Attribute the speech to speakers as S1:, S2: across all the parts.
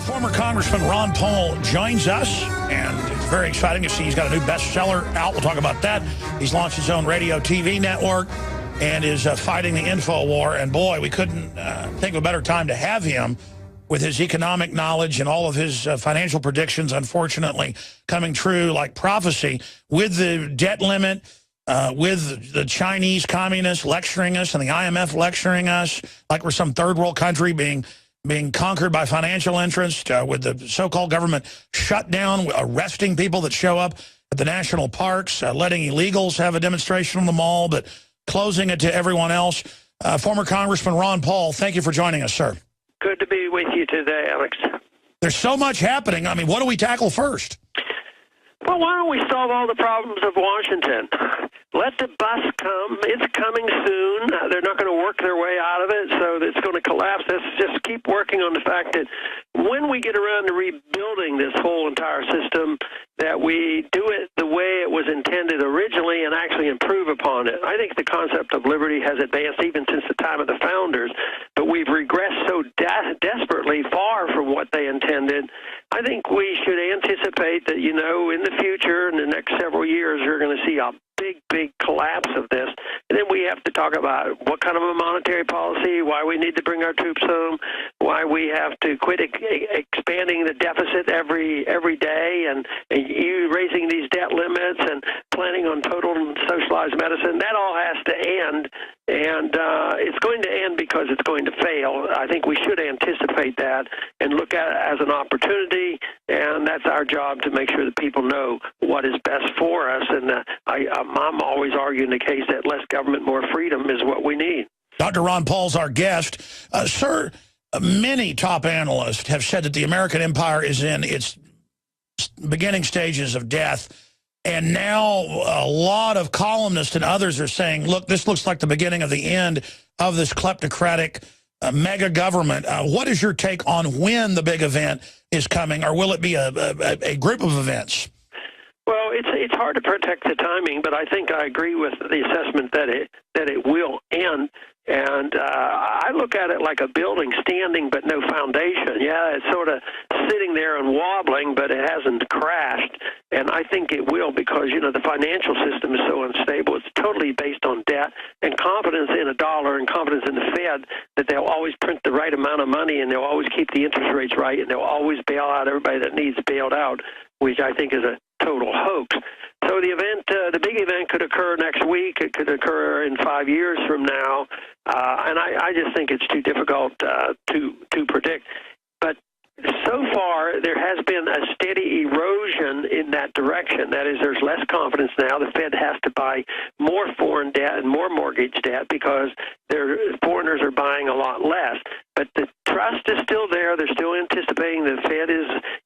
S1: Former Congressman Ron Paul joins us, and it's very exciting to see he's got a new bestseller out. We'll talk about that. He's launched his own radio TV network and is fighting the info war. And boy, we couldn't think of a better time to have him with his economic knowledge and all of his financial predictions, unfortunately, coming true like prophecy, with the debt limit, with the Chinese communists lecturing us and the IMF lecturing us like we're some third world country being conquered by financial interest, with the so-called government shutdown, arresting people that show up at the national parks, letting illegals have a demonstration on the mall, but closing it to everyone else. Former Congressman Ron Paul, thank you for joining us, sir.
S2: Good to be with you today, Alex.
S1: There's so much happening. I mean, what do we tackle first?
S2: Well, why don't we solve all the problems of Washington? Let the bus come. It's coming soon. They're not going to work their way out of it, so it's going to collapse. Let's just keep working on the fact that when we get around to rebuilding this whole entire system, that we do it the way it was intended originally and actually improve upon it. I think the concept of liberty has advanced even since the time of the founders, but we've regressed so desperately far from what they intended. I think we should anticipate that, in the future, in the next several years, you're going to see a big collapse of this. And then we have to talk about what kind of a monetary policy, why we need to bring our troops home, why we have to quit expanding the deficit every day, and you raising these debt limits and planning on total socialized medicine. That all has to end, and it's going to end because it's going to fail. I think we should anticipate that and look at it as an opportunity, and that's our job to make sure that people know what is best for us. And I'm always arguing the case that less government, more freedom is what we need.
S1: Dr. Ron Paul's our guest. Sir, many top analysts have said that the American empire is in its beginning stages of death. And now a lot of columnists and others are saying, look, this looks like the beginning of the end of this kleptocratic mega government. What is your take on when the big event is coming, or will it be a group of events?
S2: Well, it's hard to protect the timing, but I think I agree with the assessment that it will end. And I look at it like a building standing but no foundation. Yeah, it's sort of sitting there and wobbling, but it hasn't crashed. And I think it will because, the financial system is so unstable. It's totally based on debt and confidence in a dollar and confidence in the Fed that they'll always print the right amount of money and they'll always keep the interest rates right and they'll always bail out everybody that needs bailed out, which I think is a total hoax. So the big event could occur next week. It could occur in 5 years from now, and I just think it's too difficult to predict. But so far, there has been a steady erosion in that direction. That is, there's less confidence now. The Fed has to buy more foreign debt and more mortgage debt because foreigners are buying a lot less. But the trust is still there. They're still anticipating the Fed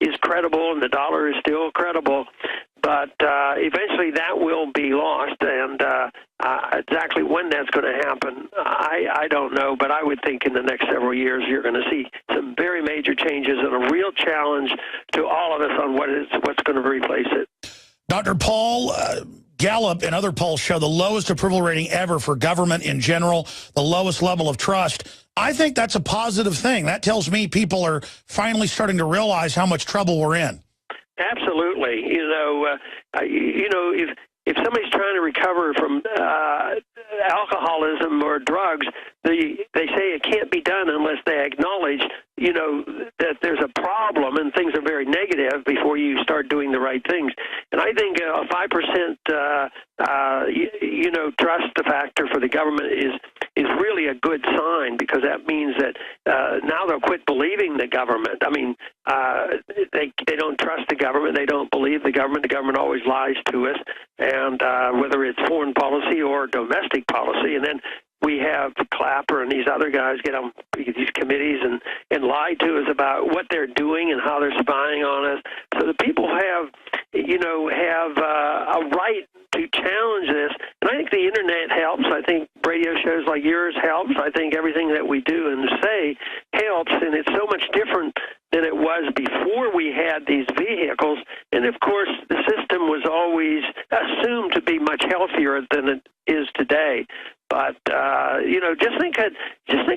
S2: is credible and the dollar is still credible. But eventually that will be lost, and exactly when that's going to happen, I don't know. But I would think in the next several years you're going to see some very major changes and a real challenge to all of us on what's going to replace it.
S1: Dr. Paul, Gallup and other polls show the lowest approval rating ever for government in general, the lowest level of trust. I think that's a positive thing. That tells me people are finally starting to realize how much trouble we're in.
S2: Absolutely. If somebody's trying to recover from alcoholism or drugs, they say it can't be done unless they acknowledge, that there's a problem and things are very negative before you start doing the right things. And I think a 5%, trust factor for the government is really a good sign, because that means that now they'll quit believing the government. I mean, they don't trust the government. They don't believe the government. The government always lies to us, and whether it's foreign policy or domestic policy. And then we have Clapper and these other guys get on these committees and lie to us about what they're doing and how they're spying on us. So the people have a right to challenge this. And I think the internet helps. I think radio shows like yours helps. I think everything that we do and say helps, and it's so much different than it was before we had these vehicles. And of course, the system was always assumed to be much healthier than it is today. But just think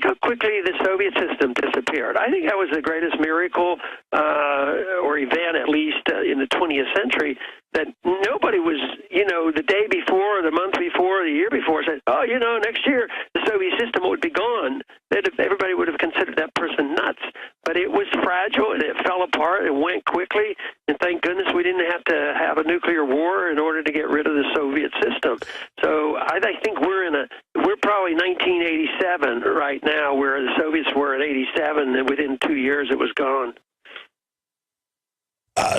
S2: how quickly the Soviet system disappeared. I think that was the greatest miracle or event, at least in the 20th century, that nobody was, the day before, the month before, the year before, said, oh, next year the Soviet system would be gone. Everybody would have considered that person nuts. But it was fragile, and it fell apart, and went quickly, and thank goodness we didn't have to have a nuclear war in order to get rid of the Soviet system. So I think we're probably 1987 right now, where the Soviets were at 87, and within 2 years it was gone.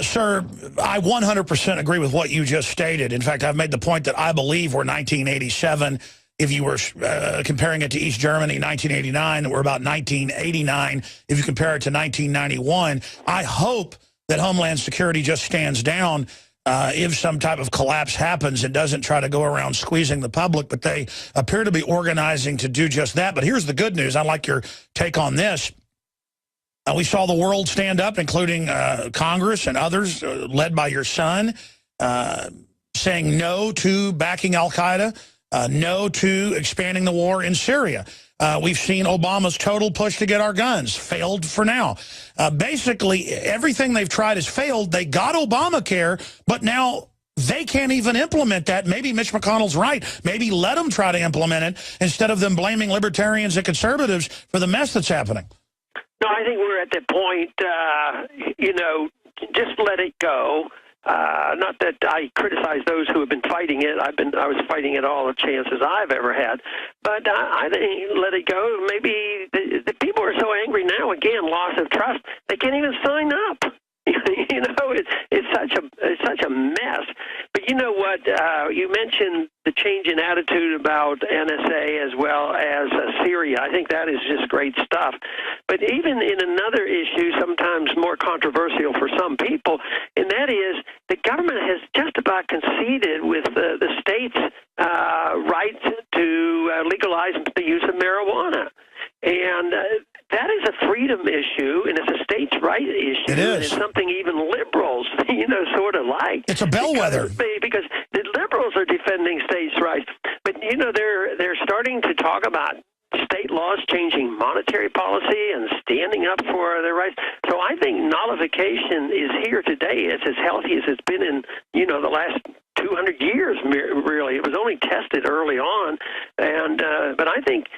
S1: Sir, I 100% agree with what you just stated. In fact, I've made the point that I believe we're 1987. If you were comparing it to East Germany, 1989, we're about 1989. If you compare it to 1991, I hope that Homeland Security just stands down if some type of collapse happens and doesn't try to go around squeezing the public, but they appear to be organizing to do just that. But here's the good news. I like your take on this. We saw the world stand up, including Congress and others, led by your son, saying no to backing al-Qaeda, no to expanding the war in Syria. We've seen Obama's total push to get our guns, failed for now. Basically, everything they've tried has failed. They got Obamacare, but now they can't even implement that. Maybe Mitch McConnell's right. Maybe let them try to implement it instead of them blaming libertarians and conservatives for the mess that's happening.
S2: No, I think we're at the point, just let it go. Not that I criticize those who have been fighting it. I was fighting it all the chances I've ever had. But I think let it go. Maybe the people are so angry now, again, loss of trust, they can't even sign up. It's such a mess. But you know what? You mentioned the change in attitude about NSA as well as Syria. I think that is just great stuff. But even in another issue, sometimes more controversial for some people, and that is the government has just about conceded with the state's right to legalize the use of marijuana. And that is a freedom issue, and it's a states' right issue.
S1: It is.
S2: And it's something even liberals, sort of like.
S1: It's a bellwether.
S2: Because the liberals are defending states' rights. But, they're starting to talk about state laws changing monetary policy and standing up for their rights. So I think nullification is here today. It's as healthy as it's been in, the last 200 years, really. It was only tested early on, and but I think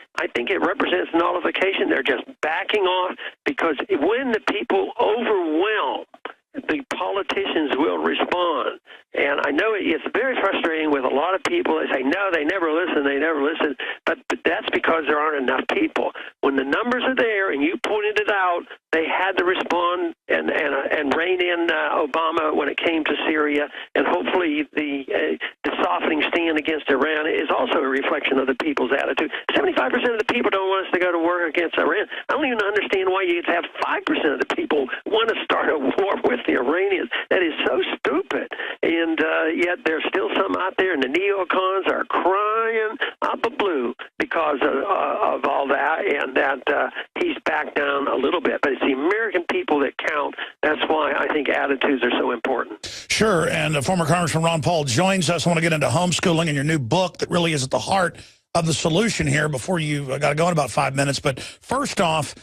S2: it represents nullification. They're just backing off because when the people overwhelm, the politicians will respond. And I know it's very frustrating with a lot of people. They say, no, they never listen. But that's because there aren't enough people. When the numbers are there and you pointed it out, they had to respond and rein in Obama when it came to Syria. And hopefully the softening stand against Iran is also a reflection of the people's attitude. 75% of the people don't want us to go to war against Iran. I don't even understand why you have 5% of the people want to start a war with the Iranians. That is so stupid. And yet there's still some out there, and the neocons are crying up a blue because of all that, and that he's backed down a little bit. But it's the American people that count. That's why I think attitudes are so important.
S1: Sure, and former Congressman Ron Paul joins us. I want to get into homeschooling and your new book that really is at the heart of the solution here before you got to go in about 5 minutes. But first off,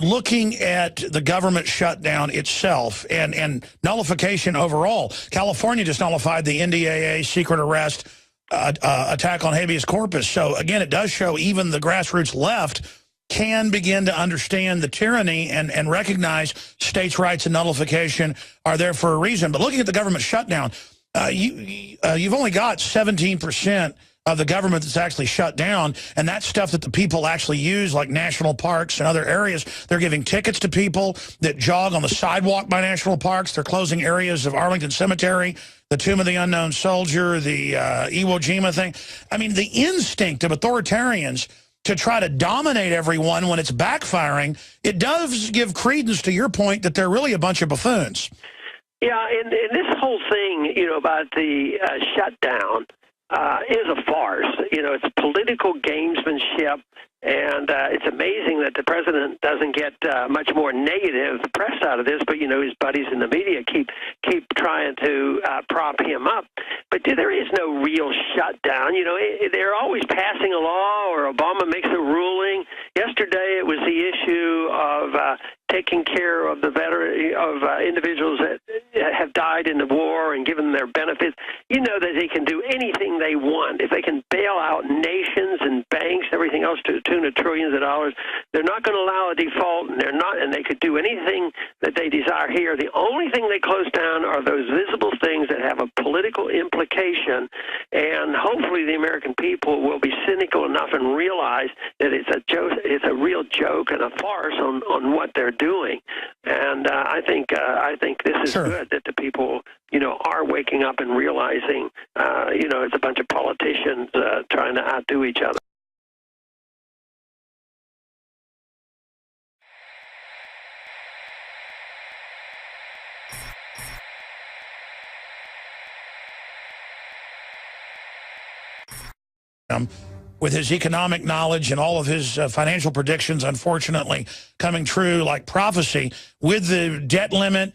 S1: looking at the government shutdown itself and nullification overall. California just nullified the NDAA secret arrest attack on habeas corpus. So, again, it does show even the grassroots left can begin to understand the tyranny and recognize states' rights and nullification are there for a reason. But looking at the government shutdown, you've only got 17% of the government that's actually shut down, and that's stuff that the people actually use, like national parks and other areas. They're giving tickets to people that jog on the sidewalk by national parks. They're closing areas of Arlington Cemetery, the Tomb of the Unknown Soldier, the Iwo Jima thing. I mean, the instinct of authoritarians to try to dominate everyone when it's backfiring, it does give credence to your point that they're really a bunch of buffoons.
S2: Yeah, and this whole thing, about the shutdown, is a farce. You know, it's political gamesmanship, and it's amazing that the president doesn't get much more negative press out of this. But you know, his buddies in the media keep trying to prop him up. But there is no real shutdown. You know, they're always passing a law, or Obama makes a ruling. Yesterday, it was the issue of taking care of the individuals that have died in the war and given them their benefits. You know that they can do anything they want. If they can bail out nations and banks, everything else to the tune of trillions of dollars, they're not going to allow a default, and they could do anything that they desire here. The only thing they close down are those visible things that have a political implication, and hopefully the American people will be cynical enough and realize that it's a joke, it's a real joke and a farce on what they're doing. And I think this is good that the people, you know, are waking up and realizing, you know, it's a bunch of politicians trying to outdo each other.
S1: With his economic knowledge and all of his financial predictions, unfortunately, coming true like prophecy, with the debt limit,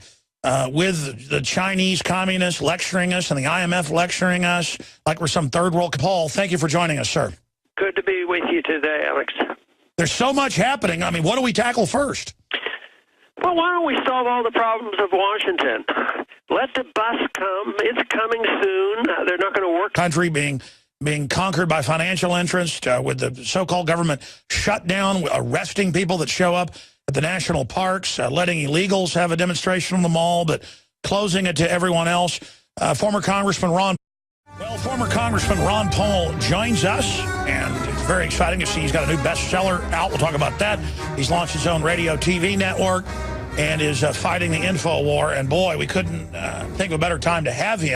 S1: with the Chinese communists lecturing us and the IMF lecturing us like we're some third world. Paul, thank you for joining us, sir.
S2: Good to be with you today, Alex.
S1: There's so much happening. I mean, what do we tackle first?
S2: Well, why don't we solve all the problems of Washington? Let the bus come. It's coming soon. They're not going to work.
S1: Country being conquered by financial interest, with the so-called government shutdown, arresting people that show up at the national parks, letting illegals have a demonstration on the mall, but closing it to everyone else. Former Congressman Ron Paul joins us, and it's very exciting to see he's got a new bestseller out. We'll talk about that. He's launched his own radio TV network and is fighting the info war. And boy, we couldn't think of a better time to have him.